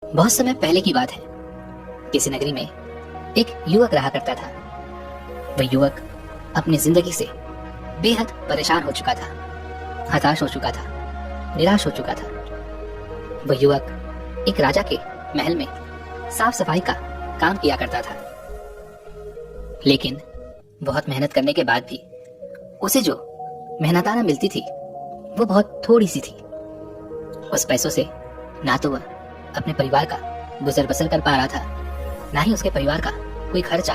बहुत समय पहले की बात है। किसी नगरी में एक युवक रहा करता था। वह युवक अपनी जिंदगी से बेहद परेशान हो चुका था, हताश हो चुका था, निराश हो चुका था। वह युवक एक राजा के महल में साफ सफाई का काम किया करता था, लेकिन बहुत मेहनत करने के बाद भी उसे जो मेहनताना मिलती थी वो बहुत थोड़ी सी थी। उस पैसों से ना तो वह अपने परिवार का गुजर बसर कर पा रहा था, ना ही उसके परिवार का कोई खर्चा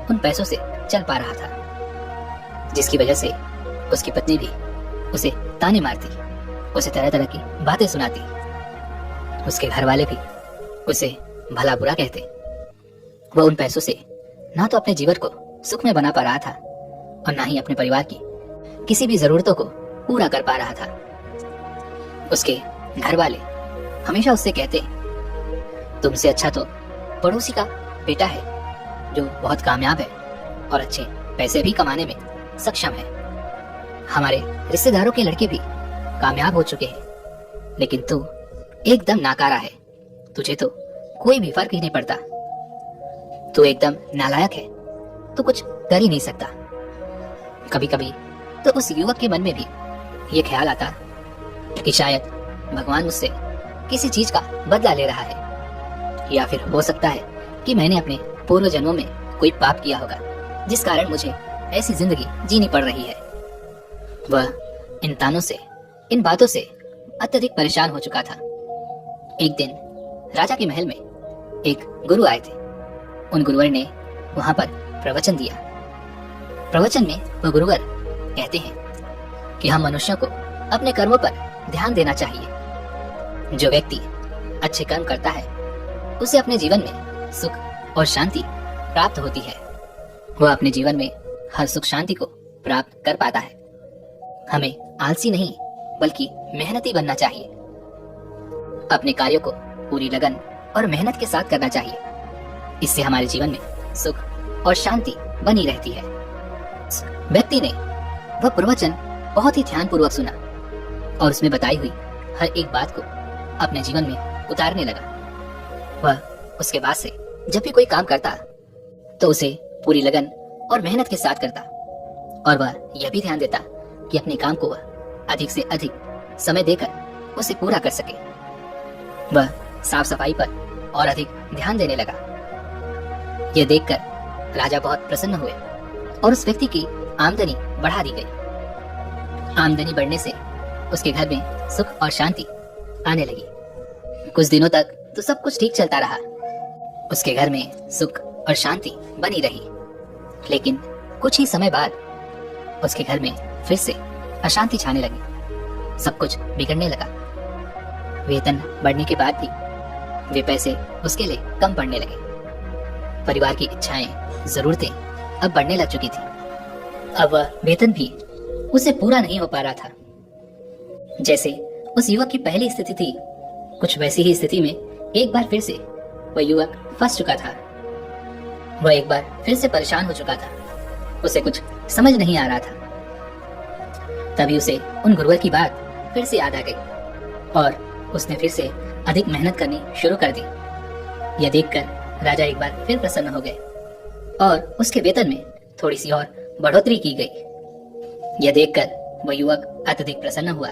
उन पैसों से चल पा रहा था, जिसकी वजह से उसकी पत्नी भी उसे ताने मारती, उसे तरह तरह की बातें सुनाती। उसके घर वाले भी उसे भला बुरा कहते। वह उन पैसों से ना तो अपने जीवन को सुख में बना पा रहा था और ना ही अपने परिवार की किसी भी जरूरतों को पूरा कर पा रहा था। उसके घर वाले हमेशा उससे कहते, तुमसे अच्छा तो पड़ोसी का बेटा है जो बहुत कामयाब है और अच्छे पैसे भी कमाने में सक्षम है। हमारे रिश्तेदारों के लड़के भी कामयाब हो चुके हैं, लेकिन तू एकदम नाकारा है। तुझे तो कोई भी फर्क ही नहीं पड़ता। तू एकदम नालायक है, तू कुछ कर ही नहीं सकता। कभी कभी तो उस युवक के मन में भी ये ख्याल आता कि शायद भगवान मुझसे किसी चीज का बदला ले रहा है, या फिर हो सकता है कि मैंने अपने पूर्व जन्मों में कोई पाप किया होगा जिस कारण मुझे ऐसी जिंदगी जीनी पड़ रही है। वह इन तानों से, इन बातों से अत्यधिक परेशान हो चुका था। एक दिन राजा के महल में एक गुरु आए थे। उन गुरुवर ने वहां पर प्रवचन दिया। प्रवचन में वह गुरुवर कहते हैं कि हम मनुष्यों को अपने कर्मों पर ध्यान देना चाहिए। जो व्यक्ति अच्छे कर्म करता है उसे अपने जीवन में सुख और शांति प्राप्त होती है। वह अपने जीवन में हर सुख शांति को प्राप्त कर पाता है। हमें आलसी नहीं बल्कि मेहनती बनना चाहिए। अपने कार्यों को पूरी लगन और मेहनत के साथ करना चाहिए। इससे हमारे जीवन में सुख और शांति बनी रहती है। व्यक्ति ने वह प्रवचन बहुत ही ध्यानपूर्वक सुना और उसमें बताई हुई हर एक बात को अपने जीवन में उतारने लगा। वह उसके बाद से जब भी कोई काम करता तो उसे पूरी लगन और मेहनत के साथ करता, और वह यह भी ध्यान देता कि अपने काम को वह अधिक से अधिक समय देकर उसे पूरा कर सके। वह साफ सफाई पर और अधिक ध्यान देने लगा। यह देखकर राजा बहुत प्रसन्न हुए और उस व्यक्ति की आमदनी बढ़ा दी गई। आमदनी बढ़ने से उसके घर में सुख और शांति आने लगी। कुछ दिनों तक तो सब कुछ ठीक चलता रहा। उसके घर में सुख और शांति बनी रही, लेकिन कुछ ही समय बाद उसके घर में फिर से अशांति छाने लगी। सब कुछ बिगड़ने लगा। वेतन बढ़ने के बाद भी वे पैसे उसके लिए कम पड़ने लगे। परिवार की इच्छाएं, जरूरतें अब बढ़ने लग चुकी थी। अब वह वेतन भी उसे पूरा नहीं हो पा रहा था। जैसे उस युवक की पहली स्थिति थी, कुछ वैसी ही स्थिति में एक बार फिर से वह युवक फंस चुका था। वह एक बार फिर से परेशान हो चुका था। उसे कुछ समझ नहीं आ रहा था। तभी उसे उन गुरुवर की बात फिर से याद आ गई और उसने फिर से अधिक मेहनत करनी शुरू कर दी। यह देखकर राजा एक बार फिर प्रसन्न हो गए और उसके वेतन में थोड़ी सी और बढ़ोतरी की गई। यह देखकर वह युवक अत्यधिक प्रसन्न हुआ।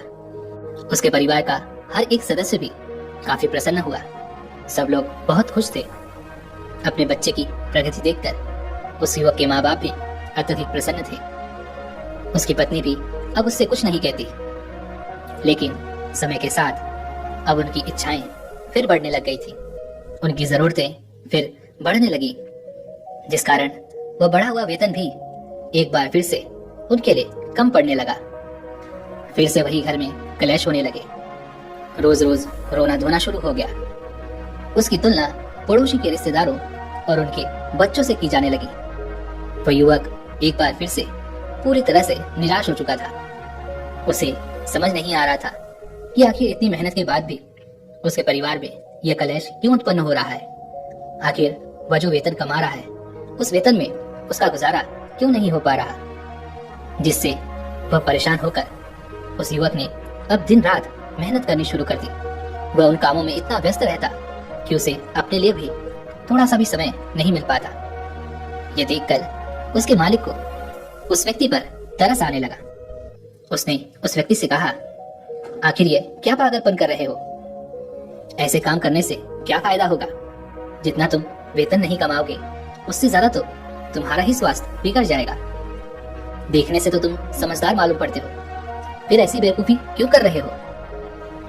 उसके परिवार का हर एक सदस्य भी काफी प्रसन्न हुआ। सब लोग बहुत खुश थे। अपने बच्चे की प्रगति देखकर उस युवक के माँ बाप भी अत्यधिक प्रसन्न थे। उसकी पत्नी भी अब उससे कुछ नहीं कहती, लेकिन समय के साथ अब उनकी इच्छाएं फिर बढ़ने लग गई थी। उनकी जरूरतें फिर बढ़ने लगी, जिस कारण वह बढ़ा हुआ वेतन भी एक बार फिर से उनके लिए कम पड़ने लगा। फिर से वही घर में क्लेश होने लगे। रोज रोज रोना धोना शुरू हो गया। उसकी तुलना पड़ोसी के रिश्तेदारों और उनके बच्चों से की जाने लगी। वह युवक एक बार फिर से पूरी तरह से निराश हो चुका था। उसे समझ नहीं आ रहा था कि आखिर इतनी मेहनत के बाद भी उसके परिवार में यह कलेश क्यों उत्पन्न हो रहा है। आखिर वह जो वेतन कमा रहा है उस वेतन में उसका गुजारा क्यों नहीं हो पा रहा, जिससे वह परेशान होकर उस युवक ने अब दिन रात मेहनत करनी शुरू कर दी। वह उन कामों में इतना व्यस्त रहता कि उसे अपने लिए भी थोड़ा सा भी समय नहीं मिल पाता। ये देखकर उसके मालिक को उस व्यक्ति पर तरस आने लगा। उसने उस व्यक्ति से कहा, आखिर ये क्या पागलपन कर रहे हो? ऐसे काम करने से क्या फायदा होगा? जितना तुम वेतन नहीं कमाओगे उससे ज्यादा तो तुम्हारा ही स्वास्थ्य बिगड़ जाएगा। देखने से तो तुम समझदार मालूम पड़ते हो, फिर ऐसी बेवकूफी क्यों कर रहे हो?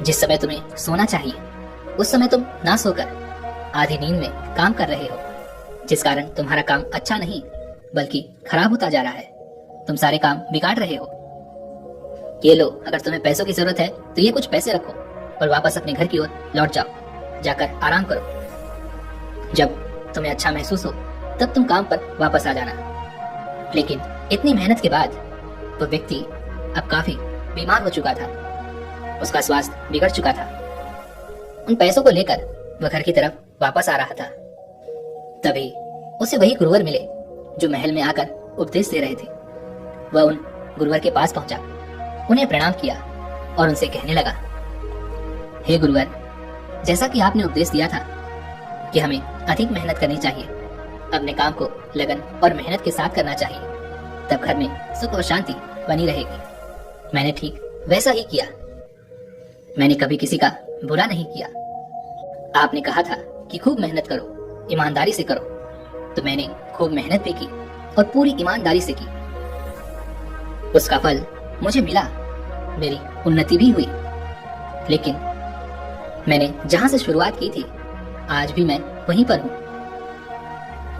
जिस समय तुम्हें सोना चाहिए उस समय तुम ना सोकर आधी नींद में काम कर रहे हो, जिस कारण तुम्हारा काम अच्छा नहीं बल्कि खराब होता जा रहा है। तुम सारे काम बिगाड़ रहे हो। ये लो, अगर तुम्हें पैसों की जरूरत है तो ये कुछ पैसे रखो और वापस अपने घर की ओर लौट जाओ। जाकर आराम करो। जब तुम्हें अच्छा महसूस हो तब तुम काम पर वापस आ जाना। लेकिन इतनी मेहनत के बाद वो व्यक्ति अब काफी बीमार हो चुका था। उसका स्वास्थ्य बिगड़ चुका था। उन पैसों को लेकर वह घर की तरफ वापस आ रहा था। तभी उसे वही गुरुवर मिले जो महल में आकर उपदेश दे रहे थे। वह उन गुरुवर के पास पहुंचा, उन्हें प्रणाम किया और उनसे कहने लगा, हे गुरुवर, जैसा कि आपने उपदेश दिया था कि हमें अधिक मेहनत करनी चाहिए, अपने काम को लगन और मेहनत के साथ करना चाहिए, तब घर में सुख और शांति बनी रहेगी। मैंने ठीक वैसा ही किया। मैंने कभी किसी का बुरा नहीं किया। आपने कहा था कि खूब मेहनत करो, ईमानदारी से करो, तो मैंने खूब मेहनत भी की और पूरी ईमानदारी से की। उसका फल मुझे मिला, मेरी उन्नति भी हुई। लेकिन मैंने जहां से शुरुआत की थी आज भी मैं वहीं पर हूँ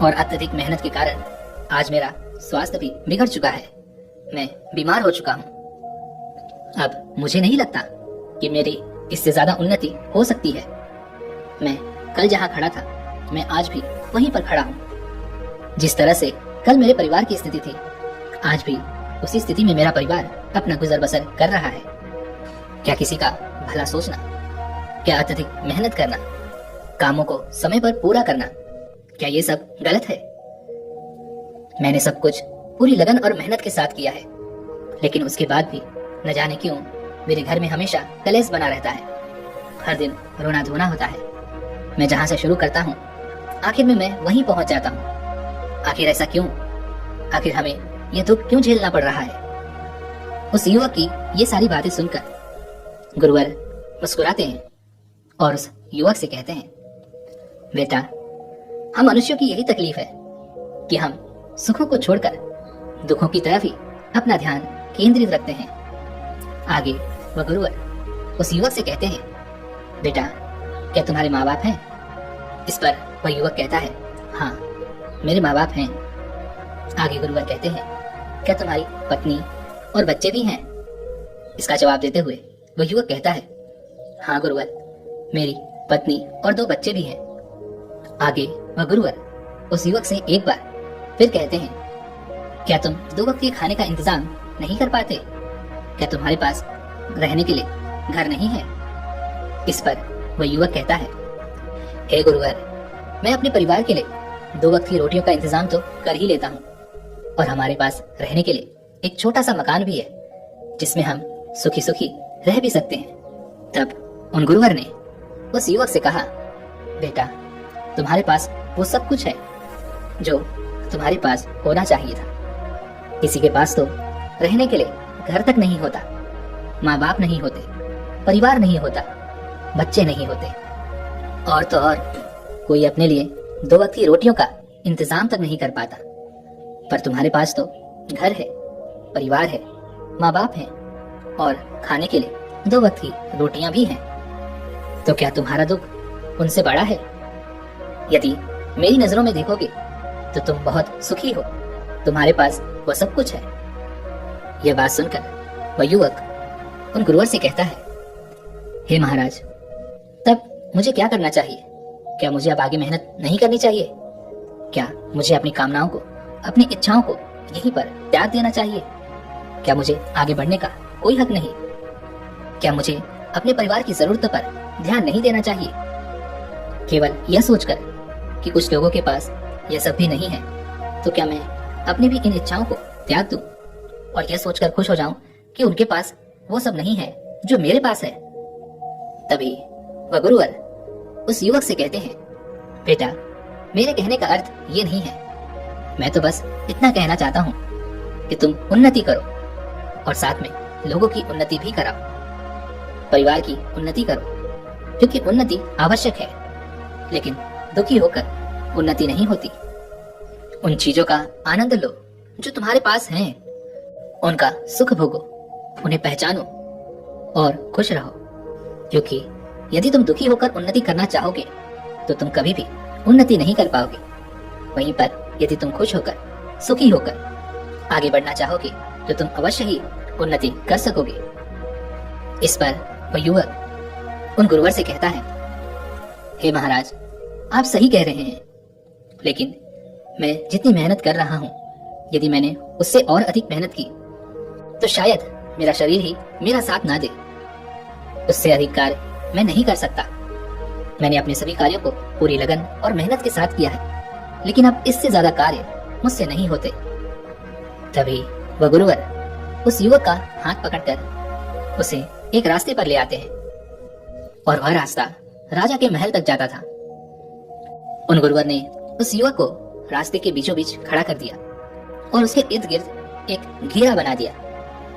और अत्यधिक मेहनत के कारण आज मेरा स्वास्थ्य भी बिगड़ चुका है। मैं बीमार हो चुका हूँ। अब मुझे नहीं लगता कि मेरी इससे ज्यादा उन्नति हो सकती है। मैं कल जहाँ खड़ा था मैं आज भी वहीं पर खड़ा हूँ। जिस तरह से कल मेरे परिवार की स्थिति थी आज भी उसी स्थिति में मेरा परिवार अपना गुजर बसर कर रहा है। क्या किसी का भला सोचना, क्या अत्यधिक मेहनत करना, कामों को समय पर पूरा करना, क्या ये सब गलत है? मैंने सब कुछ पूरी लगन और मेहनत के साथ किया है, लेकिन उसके बाद भी न जाने क्यों मेरे घर में हमेशा कलेश बना रहता है। हर दिन रोना धोना होता है। मैं जहां से शुरू करता हूँ आखिर में मैं वहीं पहुंच जाता हूँ। आखिर ऐसा क्यों? आखिर हमें ये दुख क्यों झेलना पड़ रहा है? उस युवक की ये सारी बातें सुनकर गुरुवर मुस्कुराते हैं और उस युवक से कहते हैं, बेटा, हम मनुष्यों की यही तकलीफ है कि हम सुखों को छोड़कर दुखों की तरफ ही अपना ध्यान केंद्रित रखते हैं। आगे वह गुरुवर उस युवक से कहते हैं, बेटा, क्या तुम्हारे माँ बाप हैं? इस पर वह युवक कहता है, हाँ, मेरे माँ बाप हैं। आगे गुरुवर कहते हैं, क्या तुम्हारी पत्नी और बच्चे भी हैं? इसका जवाब देते हुए वह युवक कहता है, हाँ गुरुवर, मेरी पत्नी और 2 बच्चे भी हैं। आगे वह गुरुवर उस युवक से एक बार फिर कहते हैं, क्या तुम 2 वक्त के खाने का इंतजाम नहीं कर पाते? क्या तुम्हारे पास रहने के लिए घर नहीं है? इस पर वह युवक कहता है, हे गुरुवर, मैं अपने परिवार के लिए 2 वक्त की रोटियों का इंतजाम तो कर ही लेता हूँ और हमारे पास रहने के लिए एक छोटा सा मकान भी है जिसमें हम सुखी सुखी रह भी सकते हैं। तब उन गुरुवर ने उस युवक से कहा, बेटा, तुम्हारे पास वो सब कुछ है जो तुम्हारे पास होना चाहिए था। किसी के पास तो रहने के लिए घर तक नहीं होता, माँ बाप नहीं होते, परिवार नहीं होता, बच्चे नहीं होते, और तो और कोई अपने लिए 2 वक्त की रोटियों का इंतजाम तक नहीं कर पाता। पर तुम्हारे पास तो घर है, परिवार है, माँ बाप हैं और खाने के लिए 2 वक्त की रोटियां भी हैं। तो क्या तुम्हारा दुख उनसे बड़ा है? यदि मेरी नजरों में देखोगे तो तुम बहुत सुखी हो, तुम्हारे पास वो सब कुछ है। यह बात सुनकर वह युवक उन गुरुवर से कहता है, हे महाराज, तब मुझे क्या करना चाहिए? क्या मुझे अब आगे मेहनत नहीं करनी चाहिए? क्या मुझे अपनी कामनाओं को, अपनी इच्छाओं को यहीं पर त्याग देना चाहिए? क्या मुझे आगे बढ़ने का कोई हक नहीं? क्या मुझे अपने परिवार की जरूरतों पर ध्यान नहीं देना चाहिए? केवल यह सोचकर कि कुछ लोगों के पास यह सब भी नहीं है, तो क्या मैं अपनी भी इन इच्छाओं को त्याग दूं और यह सोचकर खुश हो जाऊं कि उनके पास वो सब नहीं है जो मेरे पास है? तभी वह गुरुवर उस युवक से कहते हैं, बेटा, मेरे कहने का अर्थ ये नहीं है। मैं तो बस इतना कहना चाहता हूँ कि तुम उन्नति करो और साथ में लोगों की उन्नति भी कराओ। परिवार की उन्नति करो, क्योंकि उन्नति आवश्यक है, लेकिन दुखी होकर उन्नति नहीं होती। उन चीजों का आनंद लो जो तुम्हारे पास हैं, उनका सुख भोगो, उन्हें पहचानो और खुश रहो। क्योंकि यदि तुम दुखी होकर उन्नति करना चाहोगे तो तुम कभी भी उन्नति नहीं कर पाओगे। वहीं पर यदि तुम खुश होकर, सुखी होकर आगे बढ़ना चाहोगे तो तुम अवश्य ही उन्नति कर सकोगे। इस पर वह युवक उन गुरुवर से कहता है, हे महाराज, आप सही कह रहे हैं, लेकिन मैं जितनी मेहनत कर रहा हूँ, यदि मैंने उससे और अधिक मेहनत की तो शायद मेरा शरीर ही मेरा साथ ना दे। उससे अधिक कार्य मैं नहीं कर सकता। मैंने अपने सभी कार्यों को पूरी लगन और मेहनत के साथ किया है, लेकिन अब इससे ज्यादा कार्य मुझसे नहीं होते। तभी वह गुरुवर उस युवक का हाथ पकड़कर उसे एक रास्ते पर ले आते हैं और वह रास्ता राजा के महल तक जाता था। उन गुरुवर ने उस युवक को रास्ते के बीचों बीच खड़ा कर दिया और उसके इर्द गिर्द एक घेरा बना दिया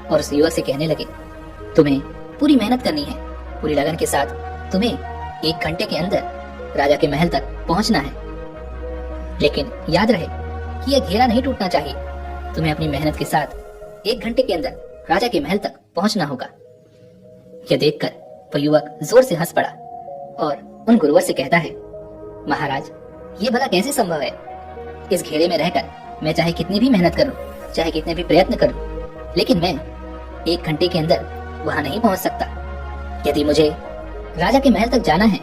और उस युवक से कहने लगे, तुम्हें पूरी मेहनत करनी है, पूरी लगन के साथ तुम्हें 1 घंटे के अंदर राजा के महल तक पहुंचना है। लेकिन याद रहे कि यह घेरा नहीं टूटना चाहिए। तुम्हें अपनी मेहनत के साथ 1 घंटे के अंदर राजा के महल तक पहुंचना होगा। यह देखकर वह युवक जोर से हंस पड़ा और उन गुरुवर से कहता है, महाराज, ये भला कैसे संभव है? इस घेरे में रहकर मैं चाहे कितनी भी मेहनत करूं, चाहे कितने भी प्रयत्न करूं, लेकिन मैं 1 घंटे के अंदर वहां नहीं पहुंच सकता। यदि मुझे राजा के महल तक जाना है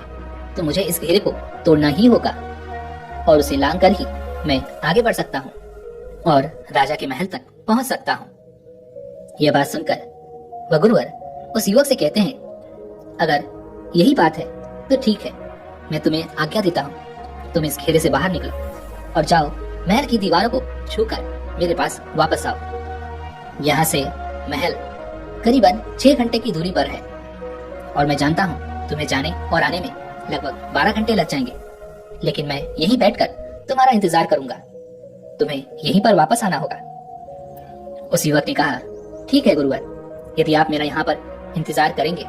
तो मुझे इस घेरे को तोड़ना ही होगा और उसे लांग कर ही मैं आगे बढ़ सकता हूँ और राजा के महल तक पहुंच सकता हूँ। यह बात सुनकर वह गुरुवर उस युवक से कहते हैं, अगर यही बात है तो ठीक है, मैं तुम्हें आज्ञा देता हूँ। तुम इस घेरे से बाहर निकलो और जाओ महल की दीवारों को छूकर मेरे पास वापस आओ। यहाँ से महल करीबन 6 घंटे की दूरी पर है और मैं जानता हूँ तुम्हें जाने और आने में लगभग 12 घंटे लग जाएंगे, लेकिन मैं यहीं बैठकर तुम्हारा इंतजार करूंगा। तुम्हें यहीं पर वापस आना होगा। उस युवक ने कहा, ठीक है गुरुवर, यदि आप मेरा यहाँ पर इंतजार करेंगे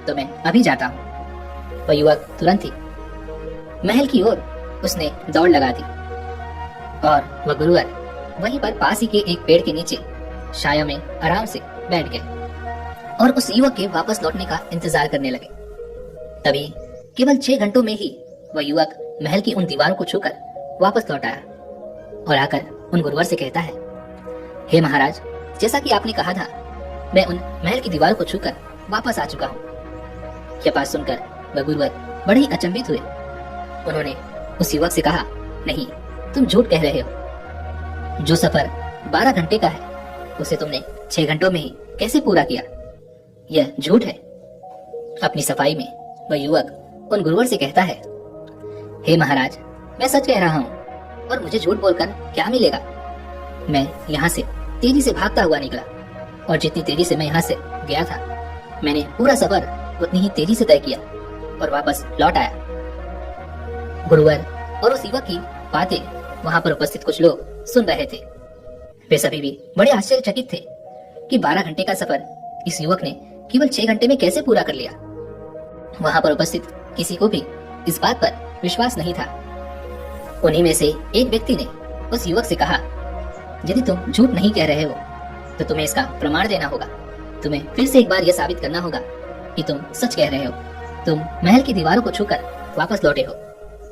तो मैं अभी जाता हूँ। वह युवक तुरंत ही महल की ओर उसने दौड़ लगा दी और वह गुरुवर वहीं पर पास ही के एक पेड़ के नीचे छाया में आराम से बैठ गए और उस युवक के वापस लौटने का इंतजार करने लगे। तभी केवल 6 घंटों में ही वह युवक महल की उन दीवारों को छूकर वापस लौट आया और आकर उन गुरुवर से कहता है, हे महाराज, जैसा कि आपने कहा था, मैं उन महल की दीवारों को छूकर वापस आ चुका हूँ। यह बात सुनकर वह गुरुवर बड़े ही अचंभित हुए। उन्होंने उस युवक से कहा, नहीं, तुम झूठ कह रहे हो। जो सफर 12 घंटे का है उसे तुमने 6 घंटों में ही कैसे पूरा किया? यह झूठ है। अपनी सफाई में वह युवक उन गुरुवर से कहता है, हे महाराज, मैं सच कह रहा हूँ और मुझे झूठ बोलकर क्या मिलेगा? मैं यहाँ से तेजी से भागता हुआ निकला और जितनी तेजी से मैं यहाँ से गया था, मैंने पूरा सफर उतनी ही तेजी से तय किया और वापस लौट आया। गुरुवर और उस युवक की बातें वहां पर उपस्थित कुछ लोग सुन रहे थे। वे सभी भी बड़े आश्चर्यचकित थे कि 12 घंटे का सफर इस युवक ने केवल 6 घंटे में कैसे पूरा कर लिया। वहां पर उपस्थित किसी को भी इस बात पर विश्वास नहीं था। उन्हीं में से एक व्यक्ति ने उस युवक से कहा, यदि तुम झूठ नहीं कह रहे हो तो तुम्हें इसका प्रमाण देना होगा। तुम्हें फिर से एक बार यह साबित करना होगा कि तुम सच कह रहे हो। तुम महल की दीवारों को छूकर वापस लौटे हो,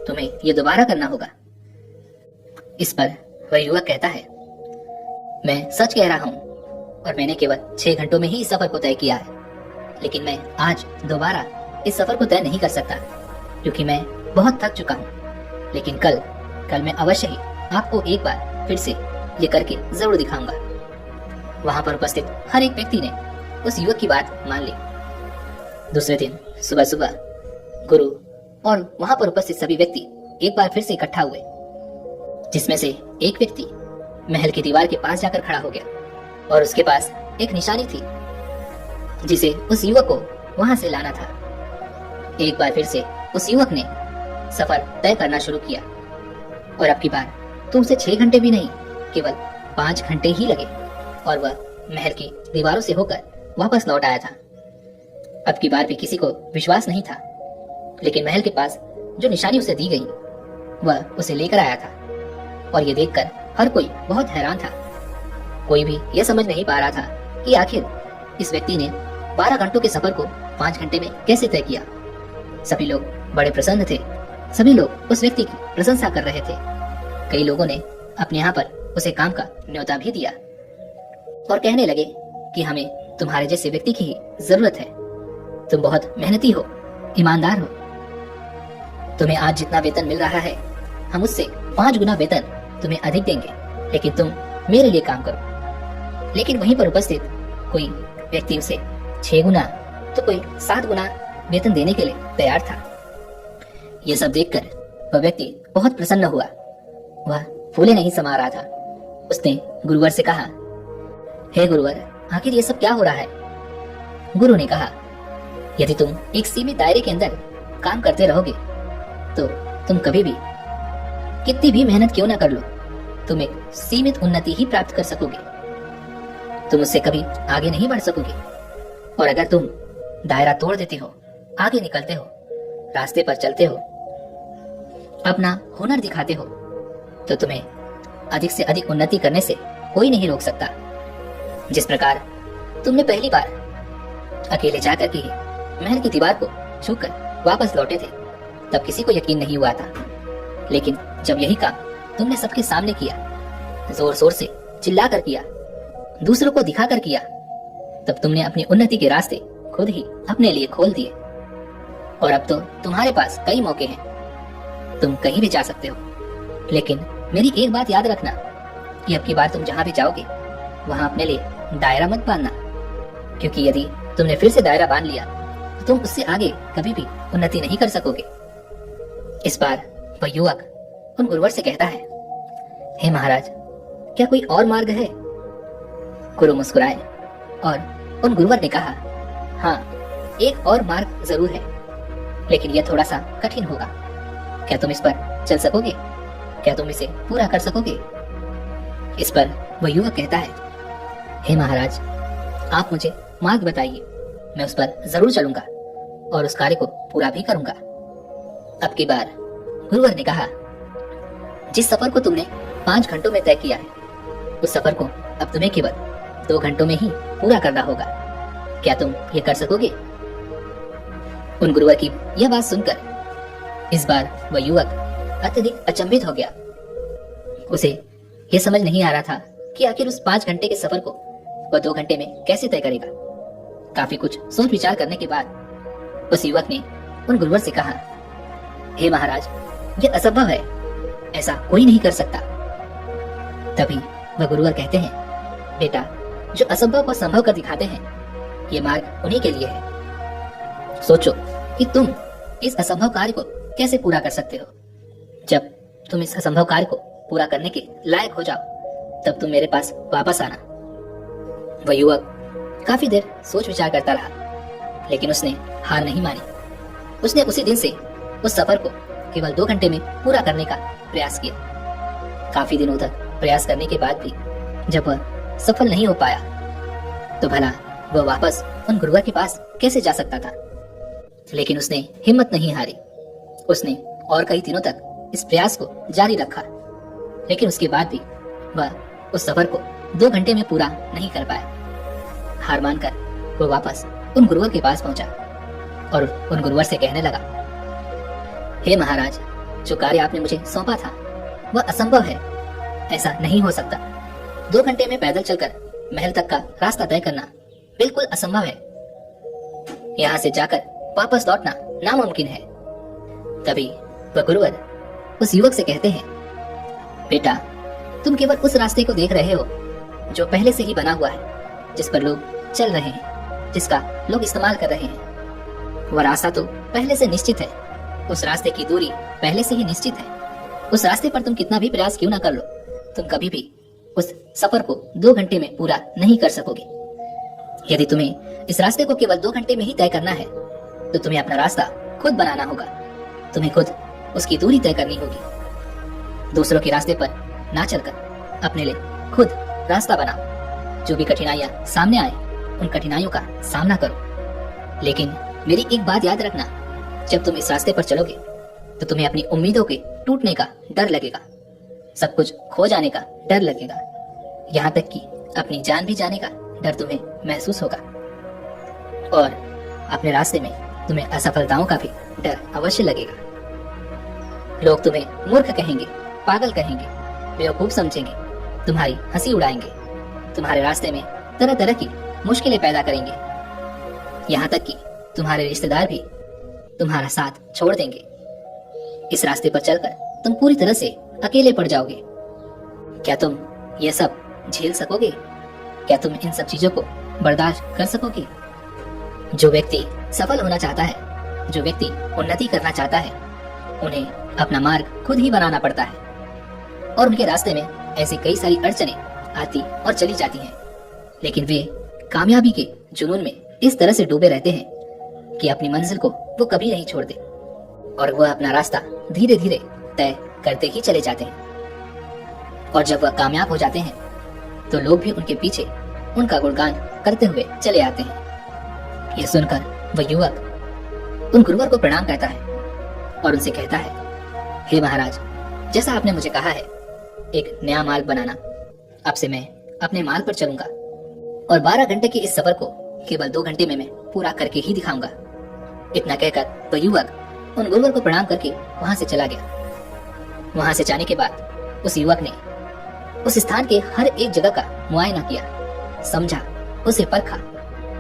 तुम्हें ये दोबारा करना होगा। इस पर वह युवक कहता है, मैं सच कह रहा हूँ और मैंने केवल 6 घंटों में ही इस सफर को तय किया है, लेकिन मैं आज दोबारा इस सफर को तय नहीं कर सकता क्योंकि मैं बहुत थक चुका हूँ। लेकिन कल मैं अवश्य ही आपको एक बार फिर से ये करके जरूर दिखाऊंगा। वहां पर उपस्थित हर एक व्यक्ति ने उस युवक की बात मान ली। दूसरे दिन सुबह सुबह गुरु और वहां पर उपस्थित सभी व्यक्ति एक बार फिर से इकट्ठा हुए, जिसमें से एक व्यक्ति महल की दीवार के पास जाकर खड़ा हो गया और उसके पास एक निशानी थी जिसे उस युवक को वहां से लाना था। एक बार फिर से उस युवक ने सफर तय करना शुरू किया और अब की बार तो उसे 6 घंटे भी नहीं, केवल 5 घंटे ही लगे और वह महल की दीवारों से होकर वापस लौट आया था। अब की बार भी किसी को विश्वास नहीं था, लेकिन महल के पास जो निशानी उसे दी गई वह उसे लेकर आया था और ये देखकर हर कोई बहुत हैरान था। कोई भी यह समझ नहीं पा रहा था कि आखिर इस व्यक्ति ने 12 घंटों के सफर को 5 घंटे में कैसे तय किया। सभी लोग बड़े प्रसन्न थे, सभी लोग उस व्यक्ति की प्रशंसा कर रहे थे। कई लोगों ने अपने यहाँ पर उसे काम का न्योता भी दिया और कहने लगे कि हमें तुम्हारे जैसे व्यक्ति की ही जरूरत है। तुम बहुत मेहनती हो, ईमानदार हो। तुम्हें आज जितना वेतन मिल रहा है हम उससे 5 गुना वेतन तुम्हें अधिक देंगे, लेकिन तुम मेरे लिए काम करो। लेकिन वहीं पर उपस्थित कोई व्यक्ति उसे 6 गुना तो कोई 7 गुना वेतन देने के लिए तैयार था। यह सब देखकर वह व्यक्ति बहुत प्रसन्न हुआ। वह फूले नहीं समा रहा था। उसने गुरुवर से कहा, हे गुरुवर, आखिर ये सब क्या हो रहा है? गुरु ने कहा, यदि तुम एक सीमित दायरे के अंदर काम करते रहोगे तो तुम कभी भी कितनी भी मेहनत क्यों ना कर लो, तुम एक सीमित उन्नति ही प्राप्त कर सकोगे। तुम उससे कभी आगे नहीं बढ़ सकोगे। और अगर तुम दायरा तोड़ देते हो, आगे निकलते हो, रास्ते पर चलते हो, अपना हुनर दिखाते हो, तो तुम्हें अधिक से अधिक उन्नति करने से कोई नहीं रोक सकता। जिस प्रकार तुमने पहली बार अकेले जाकर के महल की दीवार को छूकर वापस लौटे थे, तब किसी को यकीन नहीं हुआ था। लेकिन जब यही काम तुमने सबके सामने किया, जोर शोर से चिल्ला कर किया, दूसरों को दिखा कर किया, तब तुमने अपनी उन्नति के रास्ते खुद ही अपने लिए खोल दिए। और अब तो तुम्हारे पास कई मौके हैं, तुम कहीं भी जा सकते हो। लेकिन मेरी एक बात याद रखना कि अब की बार तुम जहां भी जाओगे वहां अपने लिए दायरा मत बांधना, क्योंकि यदि तुमने फिर से दायरा बांध लिया तो तुम उससे आगे कभी भी उन्नति नहीं कर सकोगे। इस बार वह युवक उन गुरुवर से कहता है, हे महाराज, क्या कोई और मार्ग है? गुरु मुस्कुराए और उन गुरुवर ने कहा, हाँ, एक और मार्ग जरूर है, लेकिन यह थोड़ा सा कठिन होगा। क्या तुम इस पर चल सकोगे? क्या तुम इसे पूरा कर सकोगे? इस पर वह युवक कहता है, हे महाराज, आप मुझे मार्ग बताइए, मैं उस पर जरूर चलूंगा और उस कार्य को पूरा भी करूंगा। अब की बार गुरुवर ने कहा, जिस सफर को तुमने 5 घंटों में तय किया है, उस सफर को अब तुम्हें केवल 2 घंटों में ही पूरा करना होगा। क्या तुम ये कर सकोगे? उन गुरुवर की यह बात सुनकर इस बार वह युवक अत्यधिक अचंभित हो गया। उसे यह समझ नहीं आ रहा था कि आखिर उस 5 घंटे के सफर को वह 2 घंटे में कैसे तय करेगा। काफी कुछ सोच विचार करने के बाद उस युवक ने उन गुरुवर से कहा, हे महाराज, यह असंभव है, ऐसा कोई नहीं कर सकता। तभी वह गुरुवर कहते हैं, बेटा, जो असंभव को संभव कर दिखाते हैं, ये मार्ग उन्हीं के लिए है। सोचो कि तुम इस असंभव कार्य को कैसे पूरा कर सकते हो। जब तुम इस असंभव कार्य को पूरा करने के लायक हो जाओ, तब तुम मेरे पास वापस आना। वह युवक काफी देर सोच विचार करता रहा, लेकिन उसने हार नहीं मानी। उसने उसी दिन से उस सफर को केवल 2 घंटे में पूरा करने का प्रयास किया। काफी दिनों तक प्रयास करने के बाद भी जब वह सफल नहीं हो पाया, तो भला वह वापस उन गुरुवर के पास कैसे जा सकता था। लेकिन उसने हिम्मत नहीं हारी। उसने और कई दिनों तक इस प्रयास को जारी रखा, लेकिन उसके बाद भी वह उस सफर को 2 घंटे में पूरा नहीं कर पाया। हार मानकर वह वापस उन गुरुवर के पास पहुंचा और उन गुरुवर से कहने लगा, हे महाराज, जो कार्य आपने मुझे सौंपा था वह असंभव है, ऐसा नहीं हो सकता। 2 घंटे में पैदल चलकर महल तक का रास्ता तय करना बिल्कुल असंभव है। यहाँ से जाकर वापस लौटना नामुमकिन है। तभी वह गुरुवर उस युवक से कहते हैं, बेटा, तुम केवल उस रास्ते को देख रहे हो जो पहले से ही बना हुआ है, जिस पर लोग चल रहे हैं, जिसका लोग इस्तेमाल कर रहे हैं। वह रास्ता तो पहले से निश्चित है, उस रास्ते की दूरी पहले से ही निश्चित है। उस रास्ते पर तुम कितना भी प्रयास क्यों ना कर लो, तुम कभी भी उस सफर को 2 घंटे में पूरा नहीं कर सकोगे। यदि तुम्हें इस रास्ते को केवल 2 घंटे में ही तय करना है, तो तुम्हें अपना रास्ता खुद बनाना होगा। तुम्हें खुद उसकी दूरी तय करनी होगी। दूसरों के रास्ते पर ना चलकर अपने लिए खुद रास्ता बनाओ। जो भी कठिनाइयां सामने आए उन कठिनाइयों का सामना करो। लेकिन मेरी एक बात याद रखना, जब तुम इस रास्ते पर चलोगे तो तुम्हें अपनी उम्मीदों के टूटने का डर लगेगा, सब कुछ खो जाने का डर लगेगा, यहाँ तक कि अपनी जान भी जाने का डर तुम्हें महसूस होगा। और अपने रास्ते में तुम्हें असफलताओं का भी डर अवश्य लगेगा। लोग तुम्हें मूर्ख कहेंगे, पागल कहेंगे, बेवकूफ समझेंगे, तुम्हारी हंसी उड़ाएंगे, तुम्हारे रास्ते में तरह तरह की मुश्किलें पैदा करेंगे, यहाँ तक कि तुम्हारे रिश्तेदार भी तुम्हारा साथ छोड़ देंगे। इस रास्ते पर चलकर तुम पूरी तरह से अकेले पड़ जाओगे। क्या तुम ये सब झेल सकोगे? क्या तुम इन सब चीजों को बर्दाश्त कर सकोगे? जो व्यक्ति सफल होना चाहता है, जो व्यक्ति उन्नति करना चाहता है, उन्हें अपना मार्ग खुद ही बनाना पड़ता है। और उनके रास्ते में ऐसी कई सारी अड़चनें आती और चली जाती हैं, लेकिन वे कामयाबी के जुनून में इस तरह से डूबे रहते हैं कि अपनी मंजिल को वो कभी नहीं छोड़ते और वह अपना रास्ता धीरे धीरे तय करते ही चले जाते हैं। और जब वह कामयाब हो जाते हैं तो लोग भी उनके पीछे उनका गुणगान करते हुए चले आते हैं। यह सुनकर वह युवक उन गुरुवर को प्रणाम करता है और उनसे कहता है, हे महाराज, जैसा आपने मुझे कहा है एक नया मार्ग बनाना, अब से मैं अपने मार्ग पर चलूंगा और 12 घंटे के इस सफर को केवल 2 घंटे में मैं पूरा करके ही दिखाऊंगा। इतना कहकर वह युवक उन गुरुवर को प्रणाम करके वहां से चला गया। वहां से जाने के बाद उस युवक ने उस स्थान के हर एक जगह का मुआयना किया, समझा, उसे परखा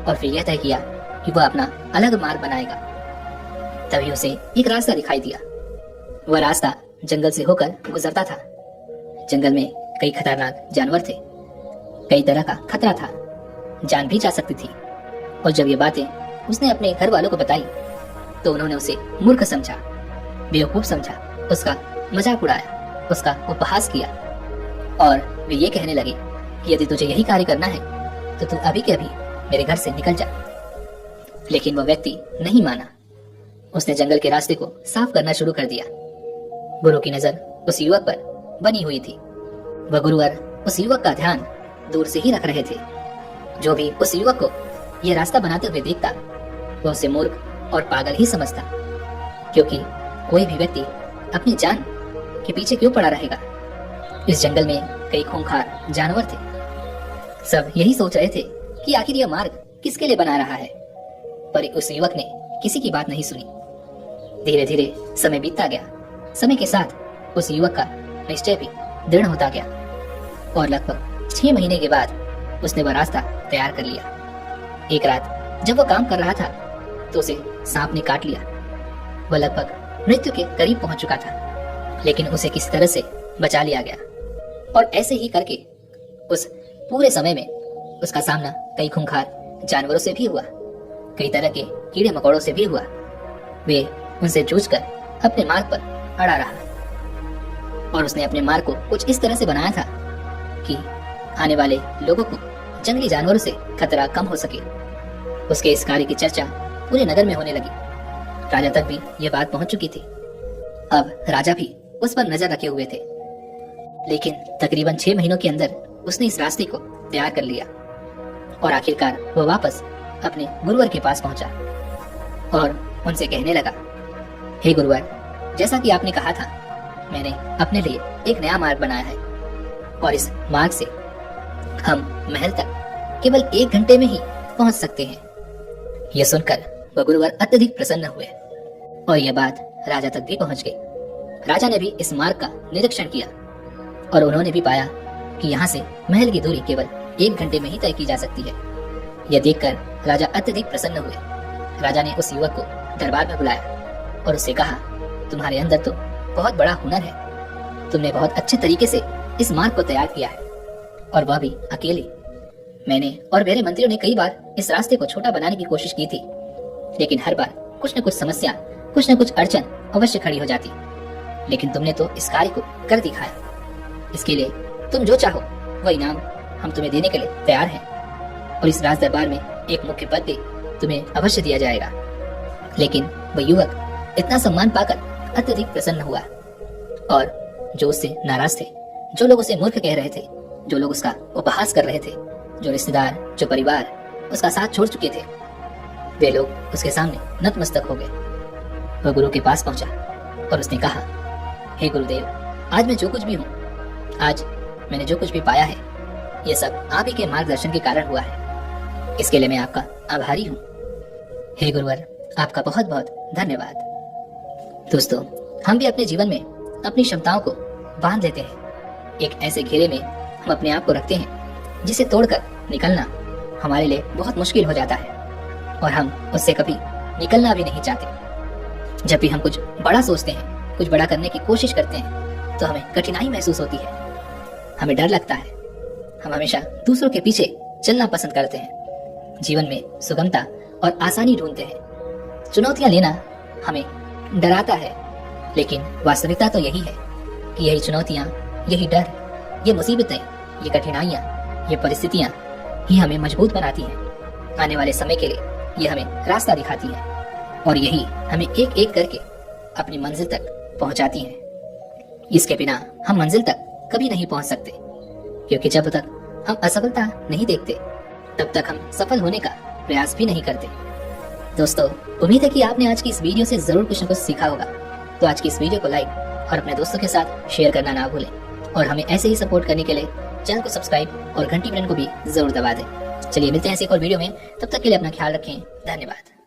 और फिर यह तय किया कि वह अपना अलग मार्ग बनाएगा। तभी उसे एक रास्ता दिखाई दिया। वह रास्ता जंगल से होकर गुजरता था। जंगल में कई खतरनाक जानवर थे, कई तरह का खतरा था, जान भी जा सकती थी। और जब ये बातें उसने अपने घर वालों को बताई तो उन्होंने उसे मूर्ख समझा, बेवकूफ समझा, उसका मजाक उड़ाया, उसका उपहास किया और वे ये कहने लगे कि यदि तुझे यही कार्य करना है तो तू अभी के अभी मेरे घर से निकल जा। लेकिन वह व्यक्ति नहीं माना। उसने जंगल के रास्ते को साफ करना शुरू कर दिया। गुरु की नजर उस युवक पर बनी हुई थी। वह गुरुवर उस युवक का ध्यान दूर से ही रख रहे थे। जो भी उस युवक को यह रास्ता बनाते हुए देखता वह उसे मूर्ख और पागल ही समझता, क्योंकि कोई भी व्यक्ति अपनी जान के पीछे क्यों पड़ा रहेगा। इस जंगल में कई खूंखार जानवर थे। सब यही सोच रहे थे कि आखिर यह मार्ग किसके लिए बना रहा है, पर उस युवक ने किसी की बात नहीं सुनी। धीरे धीरे समय बीतता गया। समय के साथ उस युवक का निश्चय भी दृढ़ होता गया और लगभग 6 महीने के बाद उसने वह रास्ता तैयार कर लिया। एक रात जब वह काम कर रहा था तो उसे सांप ने काट लिया। वह लगभग मृत्यु के करीब पहुंच चुका था, लेकिन उसे किसी तरह से बचा लिया गया। और ऐसे ही करके उस पूरे समय में उसका सामना कई खूंखार जानवरों से भी हुआ, कई तरह के कीड़े मकोड़ों से भी हुआ। वे उनसे जूझकर अपने मार्ग पर अड़ा रहा और उसने अपने मार्ग को कुछ इस तरह से बनाया था कि आने वाले लोगों को जंगली जानवरों से खतरा कम हो सके। उसके इस कार्य की चर्चा पूरे नगर में होने लगी। राजा तक भी यह बात पहुंच चुकी थी। अब राजा भी उस पर नजर रखे हुए थे। लेकिन तकरीबन 6 महीनों के अंदर उसने इस रास्ते को तैयार कर लिया और आखिरकार वह वापस अपने गुरुवर के पास पहुंचा और उनसे कहने लगा, हे गुरुवर, जैसा कि आपने कहा था, मैंने अपने लिए एक नया मार्ग बनाया है और इस मार्ग से हम महल तक केवल 1 घंटे में ही पहुंच सकते हैं। यह सुनकर वह गुरुवर अत्यधिक प्रसन्न हुए और यह बात राजा तक भी पहुंच गई। राजा ने भी इस मार्ग का निरीक्षण किया और उन्होंने भी पाया कि यहाँ से महल की दूरी केवल 1 घंटे में ही तय की जा सकती है। यह देखकर राजा अत्यधिक प्रसन्न हुए। राजा ने उस युवक को दरबार में बुलाया और उससे कहा, तुम्हारे अंदर तो बहुत बड़ा हुनर है, तुमने बहुत अच्छे तरीके से इस मार्ग को तैयार किया है और वह भी अकेले। मैंने और मेरे मंत्रियों ने कई बार इस रास्ते को छोटा बनाने की कोशिश की थी, लेकिन हर बार कुछ न कुछ समस्या, कुछ न कुछ अड़चन अवश्य खड़ी हो जाती। लेकिन तुमने तो इस कार्य को कर दिखाया। इसके लिए तुम जो चाहो वह इनाम हम तुम्हें देने के लिए तैयार हैं और इस राज दरबार में एक मुख्य पद भी तुम्हें अवश्य दिया जाएगा। लेकिन वह युवक इतना सम्मान पाकर अत्यधिक प्रसन्न हुआ और जो उससे नाराज थे, जो लोग उसे मूर्ख कह रहे थे, जो लोग उसका उपहास कर रहे थे, जो रिश्तेदार, जो परिवार उसका साथ छोड़ चुके थे, वे लोग उसके सामने नतमस्तक हो गए। वह गुरु के पास पहुंचा और उसने कहा, हे गुरुदेव, आज मैं जो कुछ भी हूँ, आज मैंने जो कुछ भी पाया है, ये सब आप ही के मार्गदर्शन के कारण हुआ है। इसके लिए मैं आपका आभारी हूँ। हे गुरुवर, आपका बहुत बहुत धन्यवाद। दोस्तों, हम भी अपने जीवन में अपनी क्षमताओं को बांध लेते हैं। एक ऐसे घेरे में हम अपने आप को रखते हैं जिसे तोड़कर निकलना हमारे लिए बहुत मुश्किल हो जाता है और हम उससे कभी निकलना भी नहीं चाहते। जब भी हम कुछ बड़ा सोचते हैं, कुछ बड़ा करने की कोशिश करते हैं, तो हमें कठिनाई महसूस होती है, हमें डर लगता है, हम हमेशा दूसरों के पीछे चलना पसंद करते हैं, जीवन में सुगमता और आसानी ढूंढते हैं। चुनौतियां लेना हमें डराता है, लेकिन वास्तविकता तो यही है कि यही चुनौतियां, यही डर, ये मुसीबतें, ये कठिनाइयां, ये परिस्थितियां ही हमें मजबूत बनाती हैं। आने वाले समय के लिए ये हमें रास्ता दिखाती हैं और यही हमें एक एक करके अपनी मंजिल तक पहुंचाती हैं। इसके बिना हम मंजिल तक कभी नहीं पहुंच सकते, क्योंकि जब तक हम असफलता नहीं देखते, तब तक हम सफल होने का प्रयास भी नहीं करते। दोस्तों, उम्मीद है कि आपने आज की इस वीडियो से जरूर कुछ न कुछ सीखा होगा। तो आज की इस वीडियो को लाइक और अपने दोस्तों के साथ शेयर करना ना भूलें और हमें ऐसे ही सपोर्ट करने के लिए चैनल को सब्सक्राइब और घंटी बटन को भी जरूर दबा दें। चलिए मिलते हैं ऐसे एक और वीडियो में, तब तक के लिए अपना ख्याल रखें। धन्यवाद।